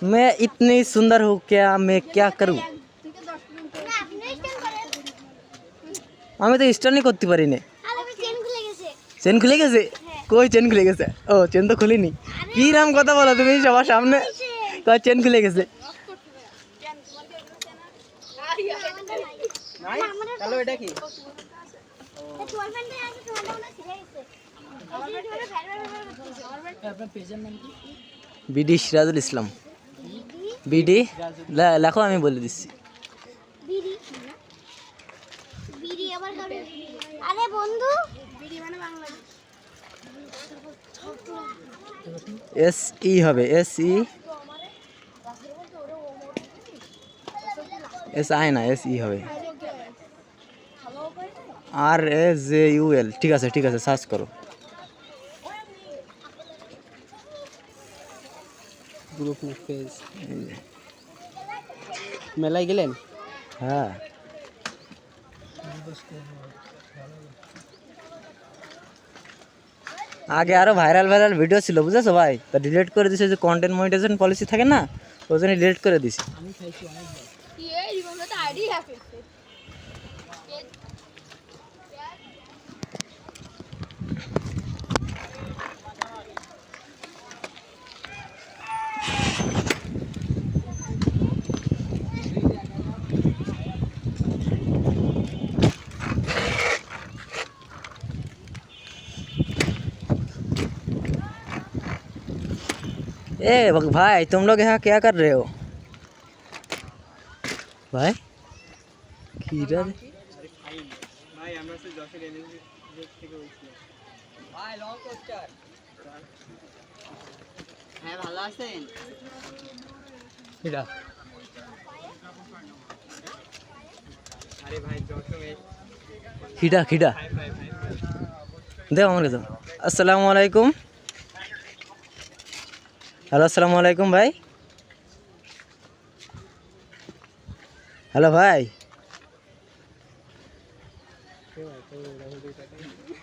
मैं इतनी सुंदर हूँ क्या मैं क्या करूँ আমি তো স্টার্টই করতে পারি না চেন খুলে গেছে কই চেন খুলে গেছে ও চেন তো খুলিনি কি নাম কথা বলো তুমি সবার সামনে কই চেন খুলে গেছে হ্যালো এটা কি বিডি সিরাজুল ইসলাম বিডি লেখো আমি বলে দিচ্ছি আরে বন্ধু বিডি মানে বাংলাদেশ এস ই হবে এস ই এস আই না এস ই হবে আর এস জে ইউ এল ঠিক আছে সার্চ করো গ্রুপ পেজ মেলায় গেলেন হ্যাঁ আগে আরো ভাইরাল ভিডিও ছিল বুঝেছো ভাই তা ডিলিট করে দিছে যে কন্টেন্ট মনিটাইজেশন পলিসি থাকে না ওই জন্য ডিলিট করে দিছি আমি খাইছি অনেকবার ए भाई तुम लोग यहाँ क्या कर रहे हो भाई खीरा ভাই আমরা তো যশোর এনএসজি থেকে বলছিলাম ভাই লং পোস্টার হ্যাঁ ভালো আছেন खीरा আরে ভাই যশোর खीरा खीरा दे আমার কাছে আসসালামু আলাইকুম हेलो अस्सलाम वालेकुम भाई हेलो भाई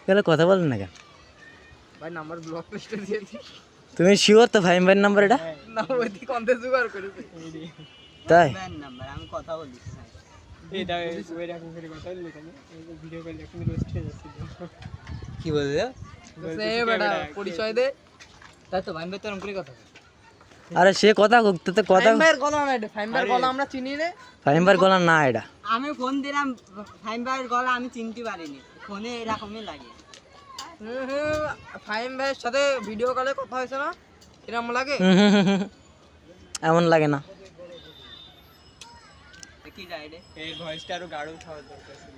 কেন কথা বলেন না কেন ভাই নাম্বার ব্লক লিস্টে দিয়েছি তুমি শিওর তো ভাই ভাইয়ের নাম্বার এটা না ওইদি কোনতে জোগাড় করেছে তাই নাম্বার আমি কথা বলি এই দাও ওই রকম করে কথা বলি কেন ভিডিও কল এখন রোস্ট হয়ে যাচ্ছে কি বলছো সে বড়া পরিচয় দে তাই তো ভাই ভাই তোরম করে কথা আরে সে কথা করতে তো কথা ফাইম্বার গলা না এটা ফাইম্বার গলা আমরা চিনি না ফাইম্বার গলা না এটা আমি ফোন দিলাম ফাইম্বার গলা আমি চিনতে পারিনি ফোনে এরকমই লাগে ফাইম ভাইয়ের সাথে ভিডিও কলে কথা হয়েছে না এরকম লাগে এমন লাগে না কি রাইডে এই ভয়েসটা আরো গাঢ় খাওয়া দরকার ছিল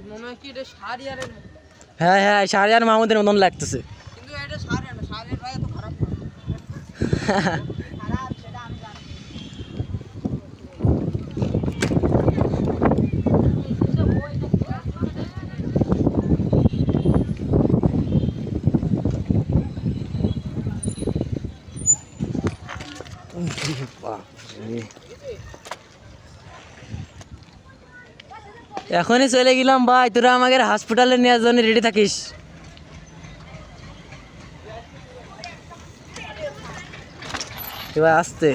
মনে হয় কি এটা শাহরিয়ারের হ্যাঁ হ্যাঁ শাহরিয়ার মাহমুদের মতন লাগতেছে কিন্তু এটা শাহরিয়ার না শাহরিয়ার ভাই এত খারাপ না খারাপ সেটা আমি জানি এখনই চলে গেলাম ভাই তোরা আমাকে হসপিটালে নেওয়ার জন্য রেডি থাকিস এবার আসতে